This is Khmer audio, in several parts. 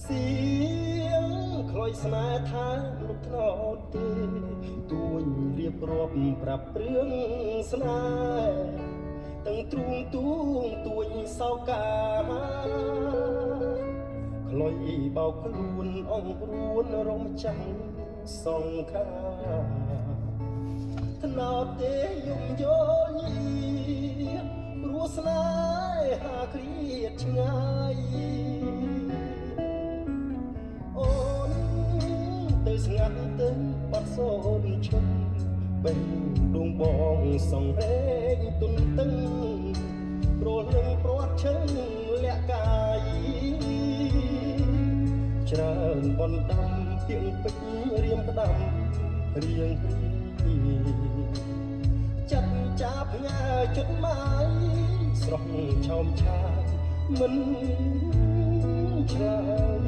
เสียงคลอยស្នេហ៍ថាលុបថ្នោតទេទួញរៀបរាប់ប្រាប់រឿងស្នេហ៍ទាំងទ្រូងទួងទួញសោកាខ្លុយបោកខ្លួនអងរួនរំចាំងសង្ខាថ្នោតទេយំយល់ញីព្រោះស្នេហាគ្រៀតឆ្ងាយអូនទៅស្ងាត់ទៅបាត់សូនឈប់បេះដួងបងសងរែងទុនតឹងព្រោះនឹងព្រាត់ឈឹងលាក់កាយច្រើនបណ្ដាំទៀងពេជ្ររៀមផ្ដាំរៀងចាត់ចាផ្ញើចុតម៉ាយស្រស់ឆោមឆាយមិនឆ្លើយ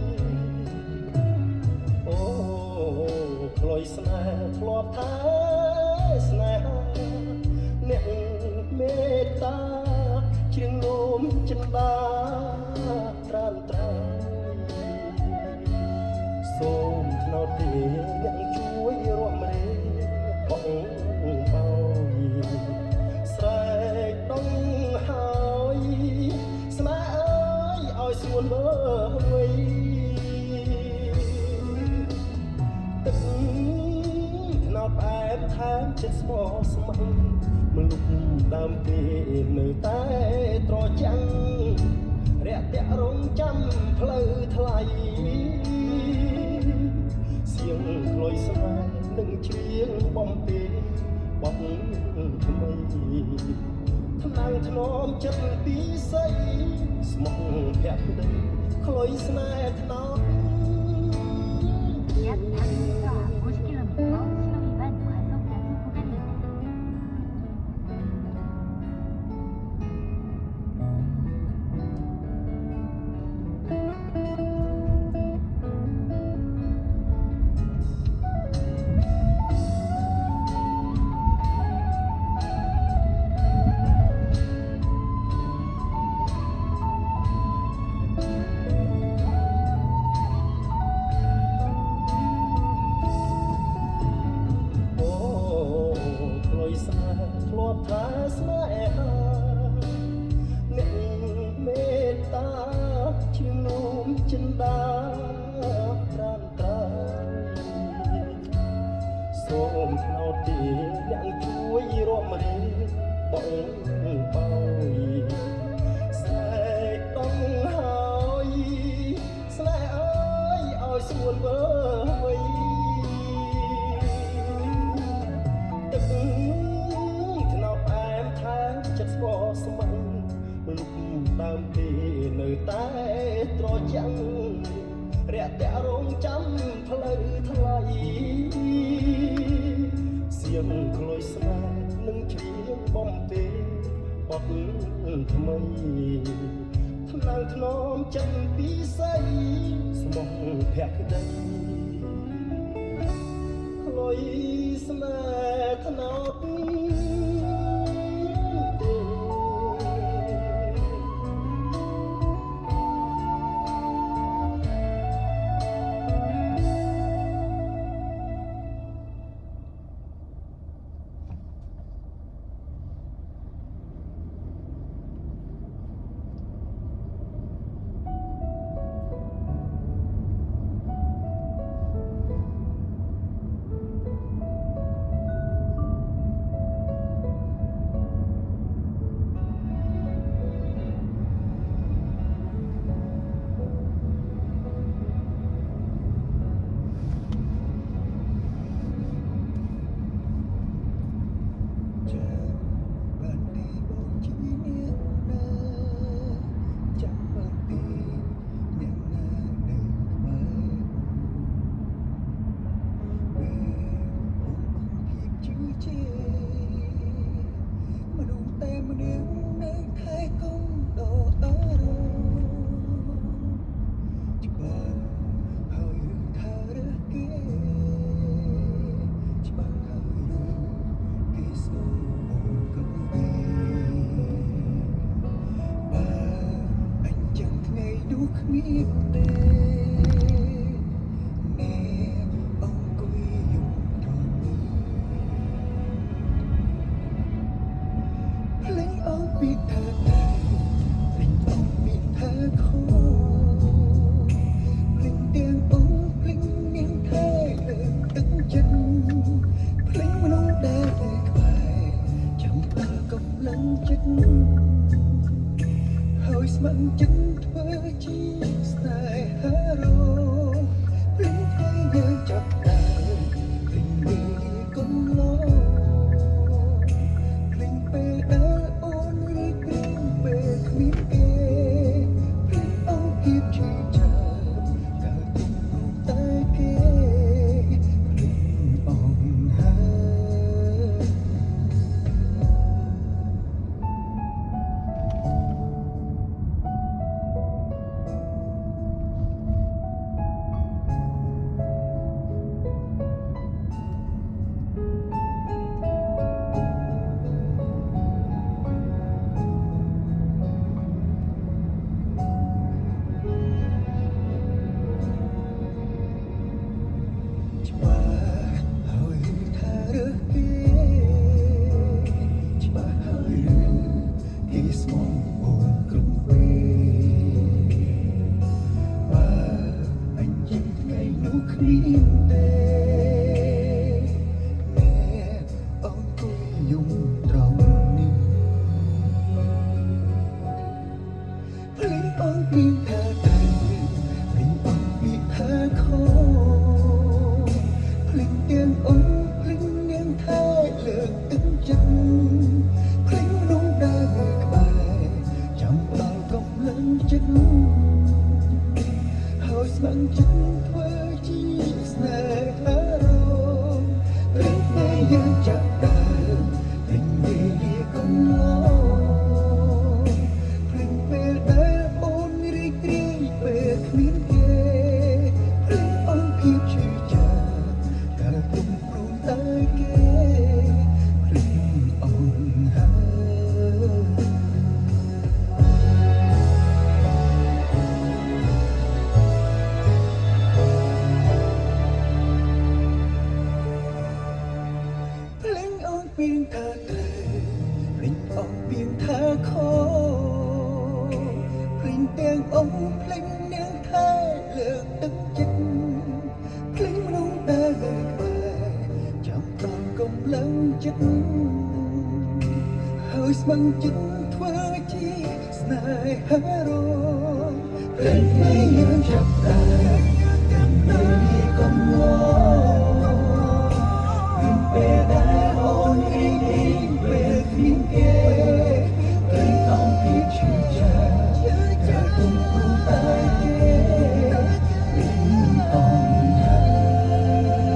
អូខ្លុយស្នេហ៍ធ្លាប់ថាស្នេហាអ្នកមេត្តាជាងនោមចិន្តាត្រានត្រើយសូមថ្នោតទេអ្នកជួយរួមរេបងបោយស្រែកដងហើយស្នេហ៍អើយឲ្យស្ងួនមើលវិញទឹកថ្នោតផ្អែមថែមចិត្តស្មោះស្ម័គ្រមនុស្សដើមទេនៅតែត្រចាំងរាក់ទាក់រងចាំផ្លូវថ្លៃសៀងខ្លុយស្នេហ៍នឹងច្រៀងបំពេបងថ្មីថ្នាំងធ្នមចិត្តពីស័យស្មោះភក្តីខ្លុយស្នេហ៍ថ្នោត약 50km 신호 위반 과속 단속 구간입니다.ថាស្នេហាអ្នកមេត្តាជាងនោមចិន្តាត្រានត្រើយសូមថ្នោតទេអ្នកជួយរួមរេបងបោយស្រែកដងហើយស្នេហ៍អើយឲ្យស្ងួនវើវិញចិត្តស្វស្ម័គ្រមនុស្សដើមទេនៅតែត្រចាំងរាក់ទាក់រងចាំផ្លូវថ្លៃសៀងខ្លុយស្នេហ៍នឹងច្រៀងបំពេបទថ្មីថ្នាំងធ្នមចិត្តពីស័យស្មោះភក្តីខ្លុយស្នេហ៍ថ្នោតគ្មានទេ ស្ម័គ្រចិត្តធ្វើជាស្នេហារងព្រឹងថ្ងៃយើងចាប់ដើមព្រឹងនេះកុំឡងព្រឹងពេលដែលអូនរីករាយពេលគ្មានគេព្រឹងអង្គភាពឈឺចាប់កើតទុកព្រោះតែគេព្រឹងអង្គហើយ ច្បាស់ហើយថារើសគេច្បាស់ហើយរឿងគេស្មងអូនគ្រប់ពេលបើអញជិះថ្ងៃនោះគ្មានទេអ្នកអង្គុយយំត្រង់នេះភ្លេងអង្គពីថាត្រូវភ្លេងអង្គពីថាខុស ភ្លេងទាំងអូនភ្លេងនាងថែលើកទឹកចិត្តភ្លេងនោះដើរនៅក្បែរចាំដល់កំឡឹងចិត្តហើយស្ម័គ្រចិត្តធ្វើជាស្នេហារងភ្លេងពេលយើងចាប់ដើមភ្លេងវាកុំឡងភ្លេងពេលដែលអូនរីករាយពេលគ្មានគេភ្លេងអូនភាពឈឺចាប់ តែទុំព្រមតែគេភ្លេងអូនហើយភ្លេងអូនពីងថាត្រូវភ្លេងអូនពីងថាខុសភ្លេងទាំងអូនភ្លេងនាងថែលើកទឹកចិត្តភ្លេងមនុស្សដែលនៅក្បែរចាំដល់កំឡឹងចិត្តហើយស្ម័គ្រចិត្តធ្វើជាស្នេហារងភ្លេងនេះយើងចាប់ដើមពេលកុំឡងពេលដែលអូនរីករាយពេលគ្មានគេភ្លេងអង្គភាពឈឺចាប់តែទុំព្រមតែគេភ្លេងអង្គហើយ ។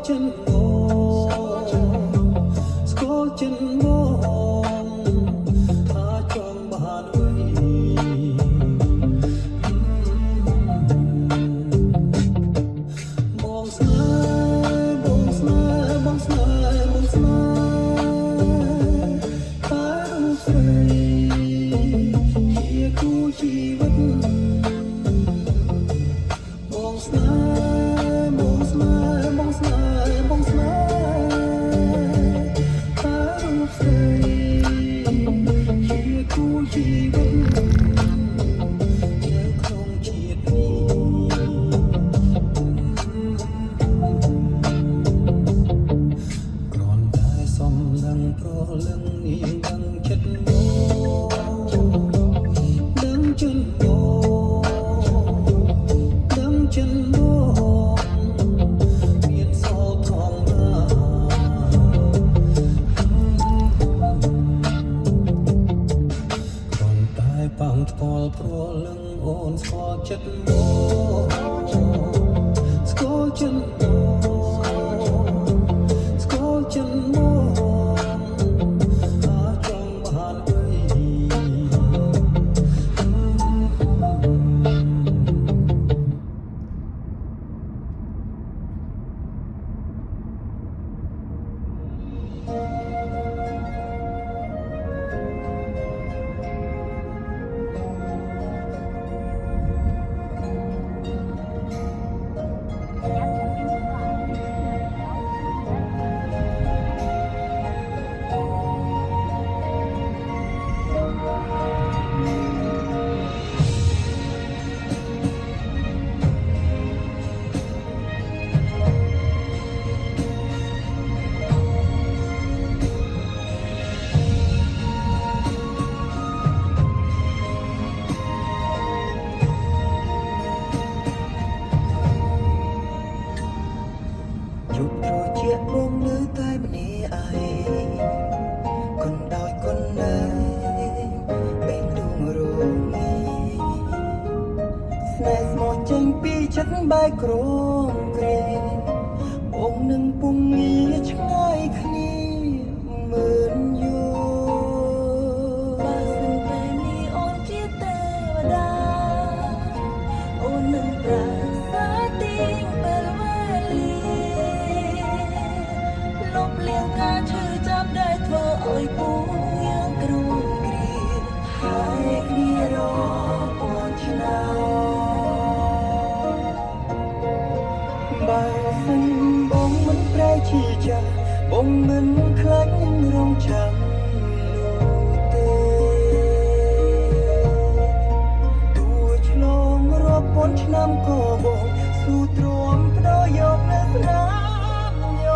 chân mong tha trong bàn ơi mong snai mong snai mong snai mong snai ta đâu phải kia cu chi vật mong snai mong snai mong snai mong snai ta đâu phải kia cu chi vật nếu không chia đi còn tại xóm đang pro lưng yên đang chất mô đang chân mô đang chân mô miền sau thong ra còn tại bằng thol pro lưng ôn so chất mô sco chân mô sco chân mô ta trong bàn ơi chụp rồi chiếc bông lưới tai bên này ai con đói con này bên đường rồi snacks một chanh pi chất bay crom kề bông nâng bông nghĩa chẳng ai khi mơn vô ba sân bay ni ôn chiếc tê và đa ôn nâng ra xa tiếng bel valleyลบเลียงการชื่อจับได้เธอเอ่ยปูยังกรุงกรีหายเคลียรอปวดชนะบางสิ่งบ่งมันแปรชีจาบ่งมันคล้ายยังรองจำนูเตตัวฉลองรอบปนชน้ำก็บ่งสู่ตรวมพระยกและพระย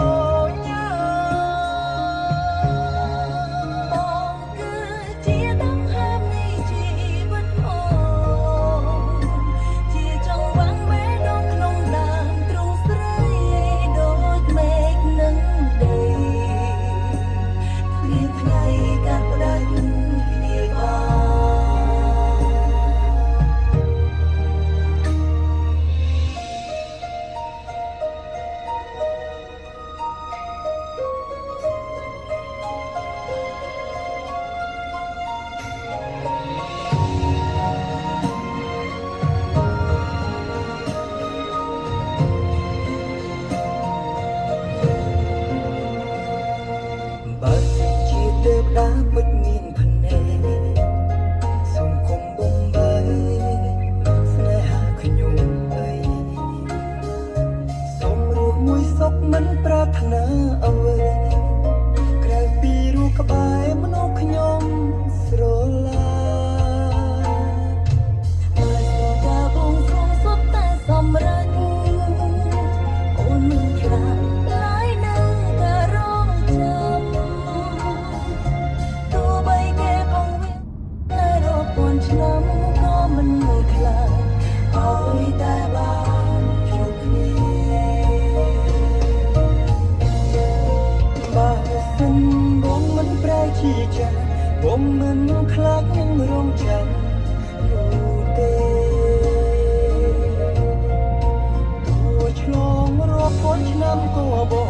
กđã mất nghìn phần nề sông cùng bông bay snai hạ khơi nhung ấy sông ruột mũi sốcมันปรารถนาเอาไว้ក្រៅពីរូបក្បែរមនុស្សខ្ញុំស្រឡាញ់តែក៏បងស្រុងសុទ្ធតែសម្រេចអូនមិនខ្លាចឡើយនៅតែរងចាំឆ្នាំក៏មិនខ្លាចឲ្យតែបានជួបគ្នាបើសិនបងមិនប្រែជាចាស់បងមិនខ្លាចនឹងរងចាំនោះទេទួឆ្លងរាប់ពាន់ឆ្នាំក៏បង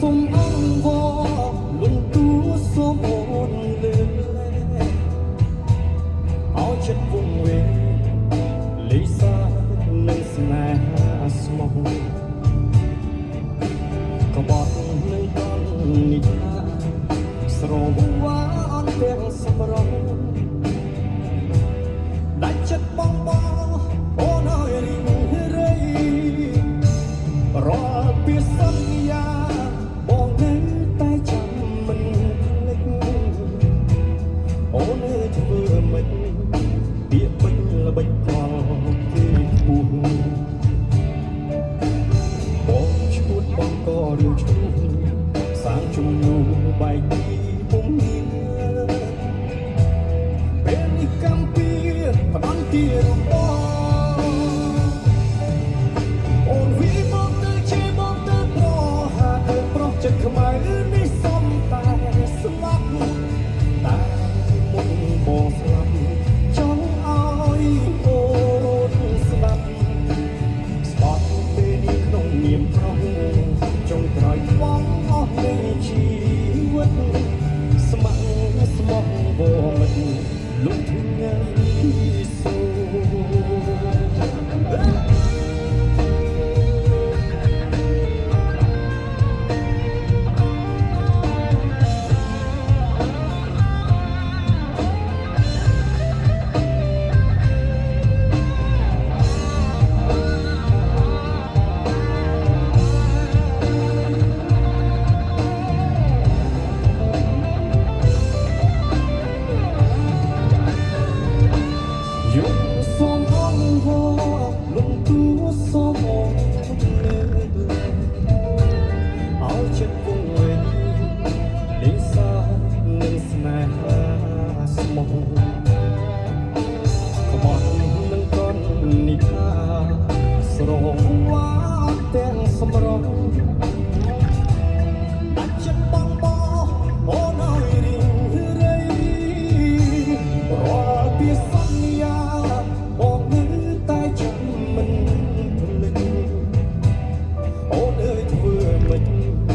សុំអង្វរលំទួសុំអូនលើអោចិត្តវង្វេងលីសានឹងស្នេហាស្មោះក្បត់នឹងកននិយាស្រវវ៉ាអន់ទាំងសម្រងដាច់ចិត្តបងអូនអើយរីងរៃរាល់ពីសន្យាបងនៅតែចាំមិនភ្លេចអូនអើយធ្វើមិនពាក្យពេញល្បិចកលគេពុះបងឈួតបងក៏រឿងឈ្មោះសាងជំនួសបែកពីពុំមានពេលនេះកម្ពីផ្ដំទីរបស់អូនវីមកទៅជាមកទៅប្រហាទៅប្រុសចិត្តខ្មៅនេះសំតែស្លាប់តែមុនបងស្លាប់ចង់ឲ្យអូនស្លាប់ស្បត់ពេលនេះក្នុងនាមប្រុសចុងក្រោយបងអស់នៃជីវិតស្ម័គ្រស្មោះវមិនលុបថ្ងៃសូ យកសូមអង្វរលំទួសូមអូនលើអោចិត្តវង្វេងលីសានឹងស្នេហាស្មោះក្បត់នឹងកននិយាស្រងវ៉ាទាំងសម្រងដាច់ចិត្តបងអូនអើយរីងរៃរាល់ពីសន្យាបងនៅតែចាំមិនភ្លេចអូនអើយធ្វើមិន